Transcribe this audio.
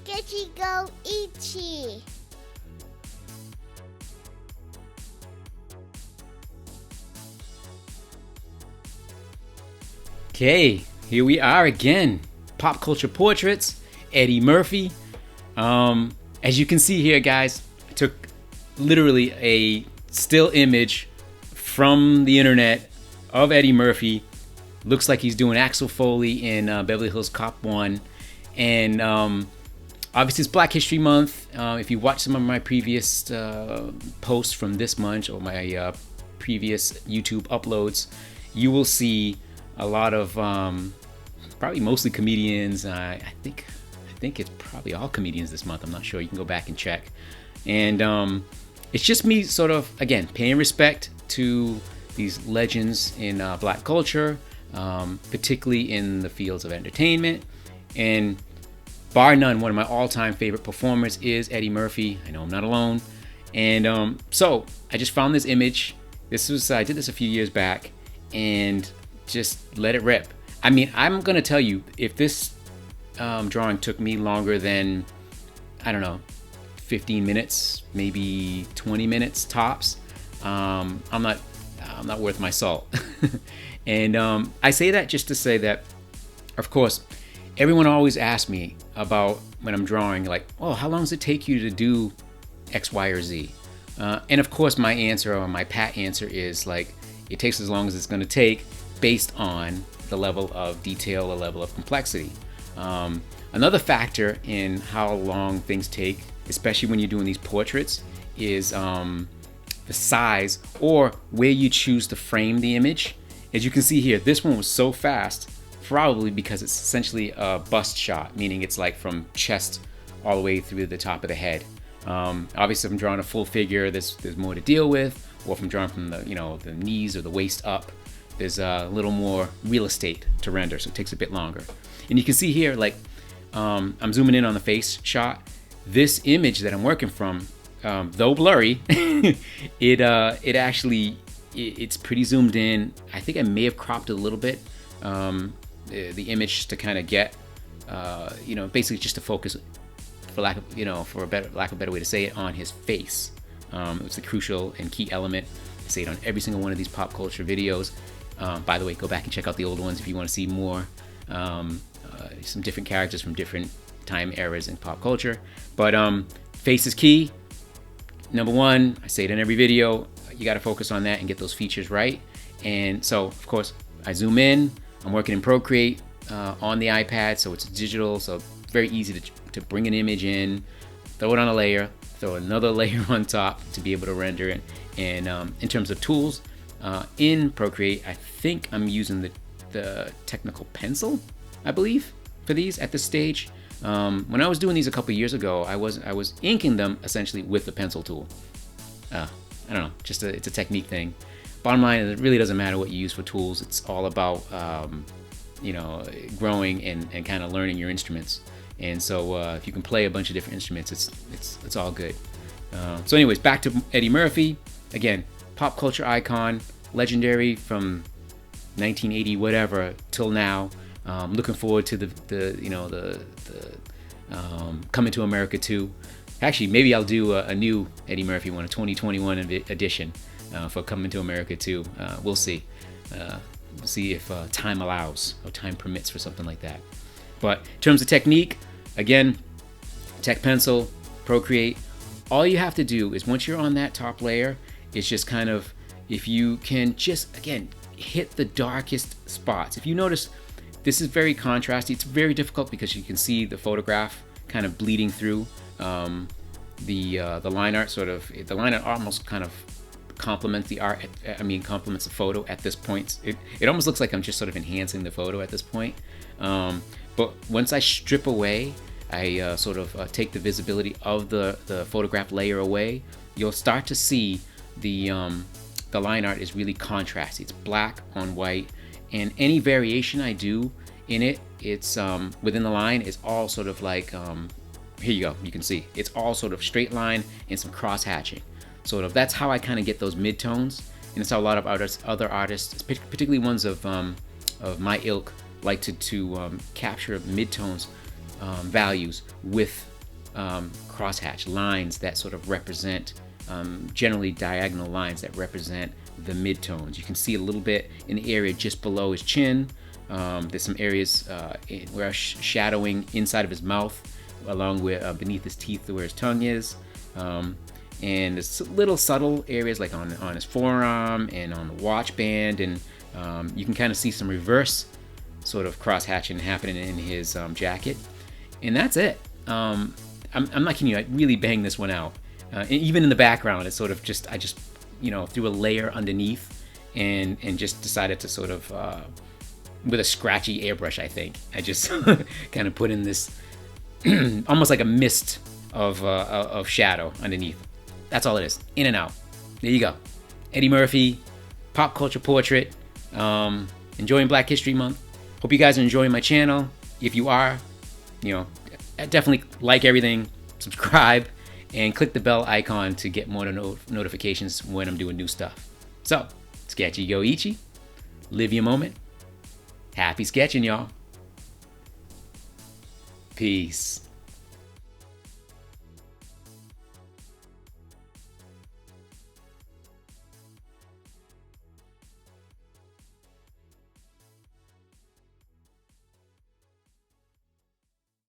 sketchy go ichie. Okay, here we are again. Pop culture portraits, Eddie Murphy. As you can see here, guys, I took literally a still image from the internet of Eddie Murphy. Looks like he's doing Axel Foley in Beverly Hills Cop 1. And obviously it's Black History Month. If you watch some of my previous posts from this month or my previous YouTube uploads, you will see a lot of probably mostly comedians. I think it's probably all comedians this month. I'm not sure. You can go back and check. And it's just me sort of, again, paying respect to these legends in Black culture, particularly in the fields of entertainment. And bar none, one of my all-time favorite performers is Eddie Murphy. I know I'm not alone. And so I just found this image. I did this a few years back, and just let it rip. I mean, I'm gonna tell you, if this drawing took me longer than, I don't know, 15 minutes, maybe 20 minutes tops, I'm not worth my salt. And I say that just to say that, of course, everyone always asks me about when I'm drawing, like, oh, how long does it take you to do X, Y, or Z? And of course, my answer, or my pat answer, is like, it takes as long as it's gonna take, based on the level of detail, the level of complexity. Another factor in how long things take, especially when you're doing these portraits, is the size or where you choose to frame the image. As you can see here, this one was so fast, probably because it's essentially a bust shot, meaning it's like from chest all the way through the top of the head. Obviously, if I'm drawing a full figure, there's more to deal with, or if I'm drawing from the knees or the waist up, there's a little more real estate to render, so it takes a bit longer. And you can see here, like, I'm zooming in on the face shot. This image that I'm working from, though blurry, it's pretty zoomed in. I think I may have cropped it a little bit, the image, to kind of get, basically just to focus, for lack of a better way to say it, on his face. It was the crucial and key element. I say it on every single one of these pop culture videos. By the way, go back and check out the old ones if you want to see more, some different characters from different time eras in pop culture. But face is key. Number one, I say it in every video, you got to focus on that and get those features right. And so, of course, I zoom in. I'm working in Procreate on the iPad, so it's digital, so very easy to bring an image in, throw it on a layer, throw another layer on top to be able to render it. And in terms of tools, in Procreate, I think I'm using the technical pencil, I believe, for these at this stage. When I was doing these a couple years ago, I was inking them essentially with the pencil tool. I don't know, it's a technique thing. Bottom line is, it really doesn't matter what you use for tools. It's all about growing and kind of learning your instruments. And so if you can play a bunch of different instruments, it's all good. So anyways, back to Eddie Murphy. Again, pop culture icon, legendary from 1980 whatever till now. Looking forward to the Coming to America 2. Actually, maybe I'll do a new Eddie Murphy one, a 2021 edition for Coming to America 2. We'll see. We'll see if time allows or time permits for something like that. But in terms of technique, again, Tech Pencil, Procreate. All you have to do is, once you're on that top layer, is just kind of, if you can just, again, hit the darkest spots. If you notice, this is very contrasty. It's very difficult because you can see the photograph kind of bleeding through the line art. The line art almost kind of complements the art. Complements the photo at this point. It almost looks like I'm just sort of enhancing the photo at this point. But once I strip away, I take the visibility of the photograph layer away, you'll start to see the line art is really contrasty. It's black on white, and any variation I do in it, it's within the line, is all sort of like, here you go, you can see it's all sort of straight line and some cross hatching. That's how I kind of get those midtones, and it's how a lot of other artists, particularly ones of my ilk, like to capture midtones values with crosshatch lines that sort of represent, generally diagonal lines that represent the midtones. You can see a little bit in the area just below his chin. There's some areas where shadowing inside of his mouth, along with beneath his teeth where his tongue is. And there's little subtle areas like on his forearm and on the watch band, and you can kind of see some reverse sort of cross-hatching happening in his jacket. And that's it. I'm not kidding you, I really banged this one out. And even in the background, it's sort of just, I just, threw a layer underneath and just decided to sort of, with a scratchy airbrush, I think, I just kind of put in this almost like a mist of shadow underneath. That's all it is. In and out. There you go. Eddie Murphy, pop culture portrait. Enjoying Black History Month. Hope you guys are enjoying my channel. If you are, definitely like everything, subscribe, and click the bell icon to get more notifications when I'm doing new stuff. So, sketchy go ichie. Live your moment. Happy sketching, y'all. Peace.